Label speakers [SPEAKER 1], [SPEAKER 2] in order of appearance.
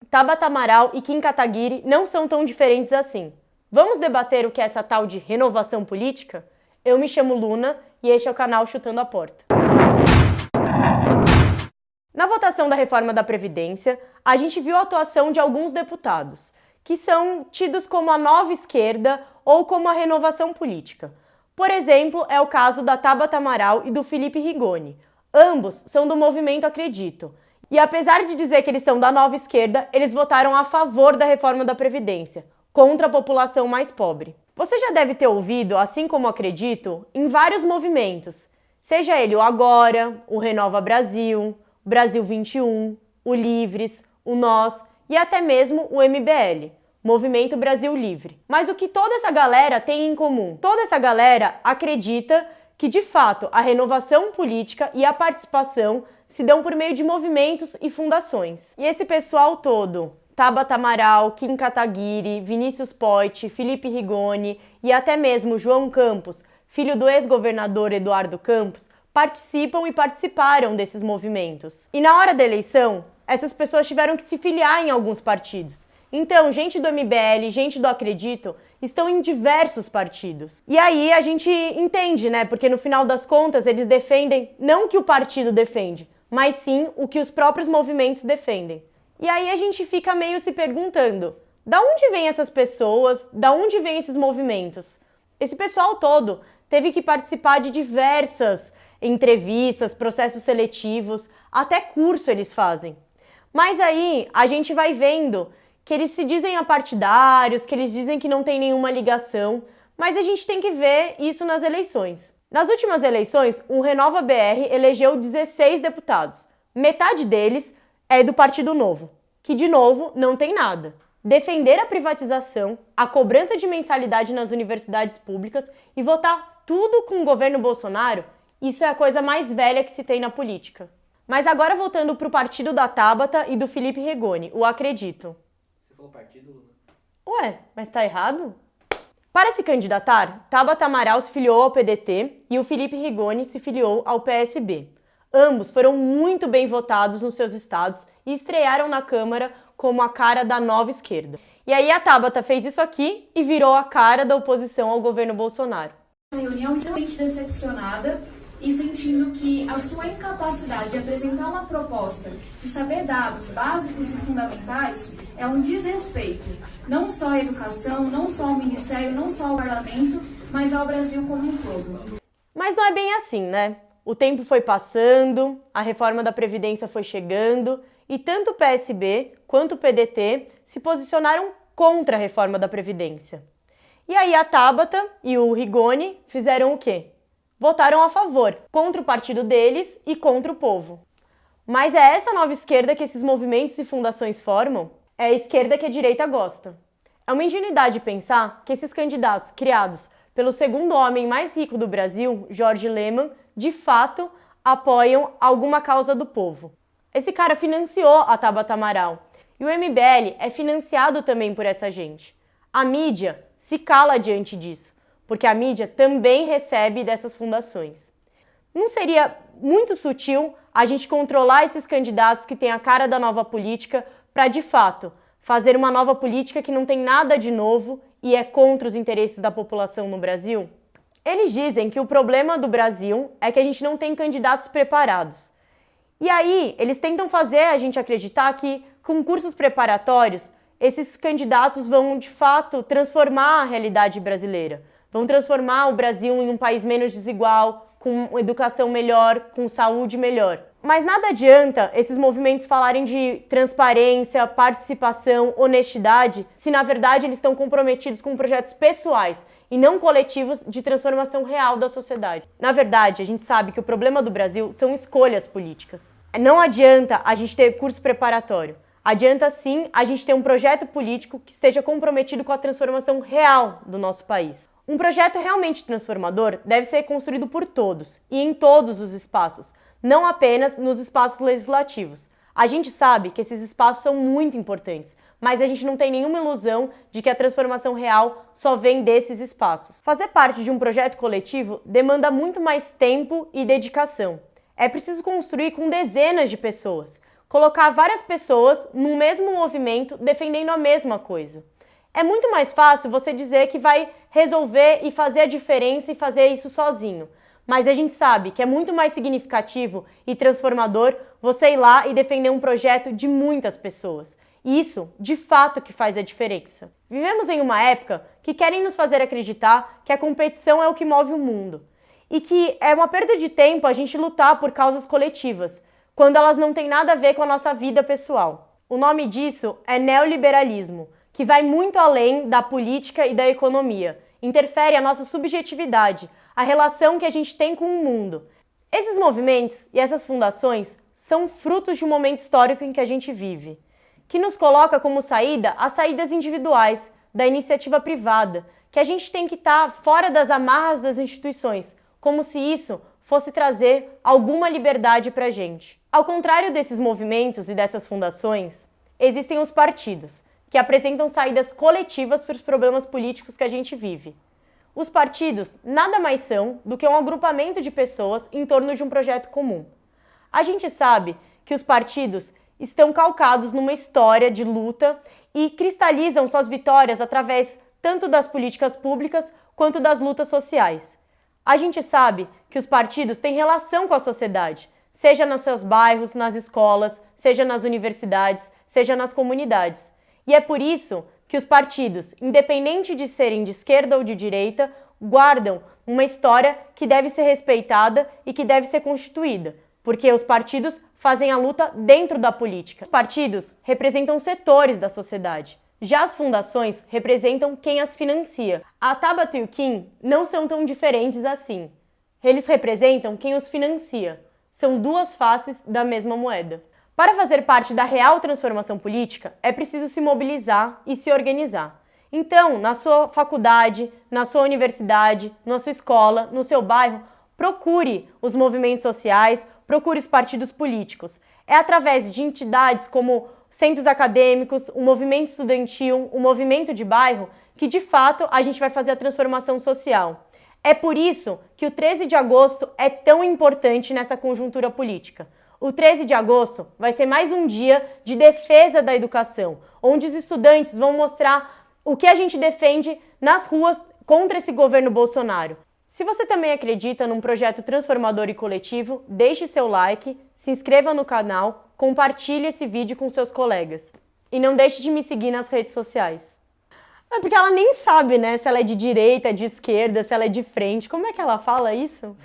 [SPEAKER 1] Tabata Amaral e Kim Kataguiri não são tão diferentes assim. Vamos debater o que é essa tal de renovação política? Eu me chamo Luna e este é o canal Chutando a Porta. Na votação da reforma da Previdência, a gente viu a atuação de alguns deputados, que são tidos como a nova esquerda ou como a renovação política. Por exemplo, é o caso da Tabata Amaral e do Felipe Rigoni. Ambos são do movimento Acredito. E apesar de dizer que eles são da nova esquerda, eles votaram a favor da reforma da Previdência, contra a população mais pobre. Você já deve ter ouvido, assim como Acredito, em vários movimentos, seja ele o Agora, o Renova Brasil, o Brasil 21, o Livres, o Nós e até mesmo o MBL, Movimento Brasil Livre. Mas o que toda essa galera tem em comum? Toda essa galera acredita que, de fato, a renovação política e a participação se dão por meio de movimentos e fundações. E esse pessoal todo, Tabata Amaral, Kim Kataguiri, Vinícius Poit, Felipe Rigoni e até mesmo João Campos, filho do ex-governador Eduardo Campos, participam e participaram desses movimentos. E na hora da eleição, essas pessoas tiveram que se filiar em alguns partidos. Então, gente do MBL, gente do Acredito, estão em diversos partidos. E aí a gente entende, né? Porque no final das contas eles defendem não o que o partido defende, mas sim o que os próprios movimentos defendem. E aí a gente fica meio se perguntando, da onde vêm essas pessoas, da onde vêm esses movimentos? Esse pessoal todo teve que participar de diversas entrevistas, processos seletivos, até curso eles fazem. Mas aí a gente vai vendo que eles se dizem apartidários, que eles dizem que não tem nenhuma ligação, mas a gente tem que ver isso nas eleições. Nas últimas eleições, o Renova BR elegeu 16 deputados. Metade deles é do Partido Novo, que de novo não tem nada. Defender a privatização, a cobrança de mensalidade nas universidades públicas e votar tudo com o governo Bolsonaro, isso é a coisa mais velha que se tem na política. Mas agora voltando para o partido da Tabata e do Felipe Rigoni, o Acredito.
[SPEAKER 2] Você falou partido, Luna?
[SPEAKER 1] Ué, mas tá errado? Para se candidatar, Tabata Amaral se filiou ao PDT e o Felipe Rigoni se filiou ao PSB. Ambos foram muito bem votados nos seus estados e estrearam na Câmara como a cara da nova esquerda. E aí a Tabata fez isso aqui e virou a cara da oposição ao governo Bolsonaro.
[SPEAKER 3] Reunião extremamente decepcionada e sentindo que a sua incapacidade de apresentar uma proposta, de saber dados básicos e fundamentais, é um desrespeito, não só à educação, não só ao Ministério, não só ao Parlamento, mas ao Brasil como um todo.
[SPEAKER 1] Mas não é bem assim, né? O tempo foi passando, a reforma da Previdência foi chegando e tanto o PSB quanto o PDT se posicionaram contra a reforma da Previdência. E aí a Tabata e o Rigoni fizeram o quê? Votaram a favor, contra o partido deles e contra o povo. Mas é essa nova esquerda que esses movimentos e fundações formam? É a esquerda que a direita gosta. É uma ingenuidade pensar que esses candidatos criados pelo segundo homem mais rico do Brasil, Jorge Lemann, de fato apoiam alguma causa do povo. Esse cara financiou a Tabata Amaral e o MBL é financiado também por essa gente. A mídia se cala diante disso, porque a mídia também recebe dessas fundações. Não seria muito sutil a gente controlar esses candidatos que têm a cara da nova política para, de fato, fazer uma nova política que não tem nada de novo e é contra os interesses da população no Brasil? Eles dizem que o problema do Brasil é que a gente não tem candidatos preparados. E aí, eles tentam fazer a gente acreditar que, com cursos preparatórios, esses candidatos vão, de fato, transformar a realidade brasileira. Vão transformar o Brasil em um país menos desigual, com educação melhor, com saúde melhor. Mas nada adianta esses movimentos falarem de transparência, participação, honestidade, se na verdade eles estão comprometidos com projetos pessoais e não coletivos de transformação real da sociedade. Na verdade, a gente sabe que o problema do Brasil são escolhas políticas. Não adianta a gente ter curso preparatório. Adianta sim a gente ter um projeto político que esteja comprometido com a transformação real do nosso país. Um projeto realmente transformador deve ser construído por todos e em todos os espaços, não apenas nos espaços legislativos. A gente sabe que esses espaços são muito importantes, mas a gente não tem nenhuma ilusão de que a transformação real só vem desses espaços. Fazer parte de um projeto coletivo demanda muito mais tempo e dedicação. É preciso construir com dezenas de pessoas, colocar várias pessoas no mesmo movimento defendendo a mesma coisa. É muito mais fácil você dizer que vai resolver e fazer a diferença e fazer isso sozinho. Mas a gente sabe que é muito mais significativo e transformador você ir lá e defender um projeto de muitas pessoas. E isso, de fato, que faz a diferença. Vivemos em uma época que querem nos fazer acreditar que a competição é o que move o mundo. E que é uma perda de tempo a gente lutar por causas coletivas, quando elas não têm nada a ver com a nossa vida pessoal. O nome disso é neoliberalismo, que vai muito além da política e da economia. Interfere a nossa subjetividade, a relação que a gente tem com o mundo. Esses movimentos e essas fundações são frutos de um momento histórico em que a gente vive, que nos coloca como saída as saídas individuais, da iniciativa privada, que a gente tem que estar fora das amarras das instituições, como se isso fosse trazer alguma liberdade para a gente. Ao contrário desses movimentos e dessas fundações, existem os partidos, que apresentam saídas coletivas para os problemas políticos que a gente vive. Os partidos nada mais são do que um agrupamento de pessoas em torno de um projeto comum. A gente sabe que os partidos estão calcados numa história de luta e cristalizam suas vitórias através tanto das políticas públicas quanto das lutas sociais. A gente sabe que os partidos têm relação com a sociedade, seja nos seus bairros, nas escolas, seja nas universidades, seja nas comunidades. E é por isso que os partidos, independente de serem de esquerda ou de direita, guardam uma história que deve ser respeitada e que deve ser constituída, porque os partidos fazem a luta dentro da política. Os partidos representam setores da sociedade. Já as fundações representam quem as financia. A Tabata e o Kim não são tão diferentes assim. Eles representam quem os financia. São duas faces da mesma moeda. Para fazer parte da real transformação política, é preciso se mobilizar e se organizar. Então, na sua faculdade, na sua universidade, na sua escola, no seu bairro, procure os movimentos sociais, procure os partidos políticos. É através de entidades como centros acadêmicos, o movimento estudantil, o movimento de bairro, que de fato a gente vai fazer a transformação social. É por isso que o 13 de agosto é tão importante nessa conjuntura política. O 13 de agosto vai ser mais um dia de defesa da educação, onde os estudantes vão mostrar o que a gente defende nas ruas contra esse governo Bolsonaro. Se você também acredita num projeto transformador e coletivo, deixe seu like, se inscreva no canal, compartilhe esse vídeo com seus colegas. E não deixe de me seguir nas redes sociais. É porque ela nem sabe, né, se ela é de direita, de esquerda, se ela é de frente. Como é que ela fala isso?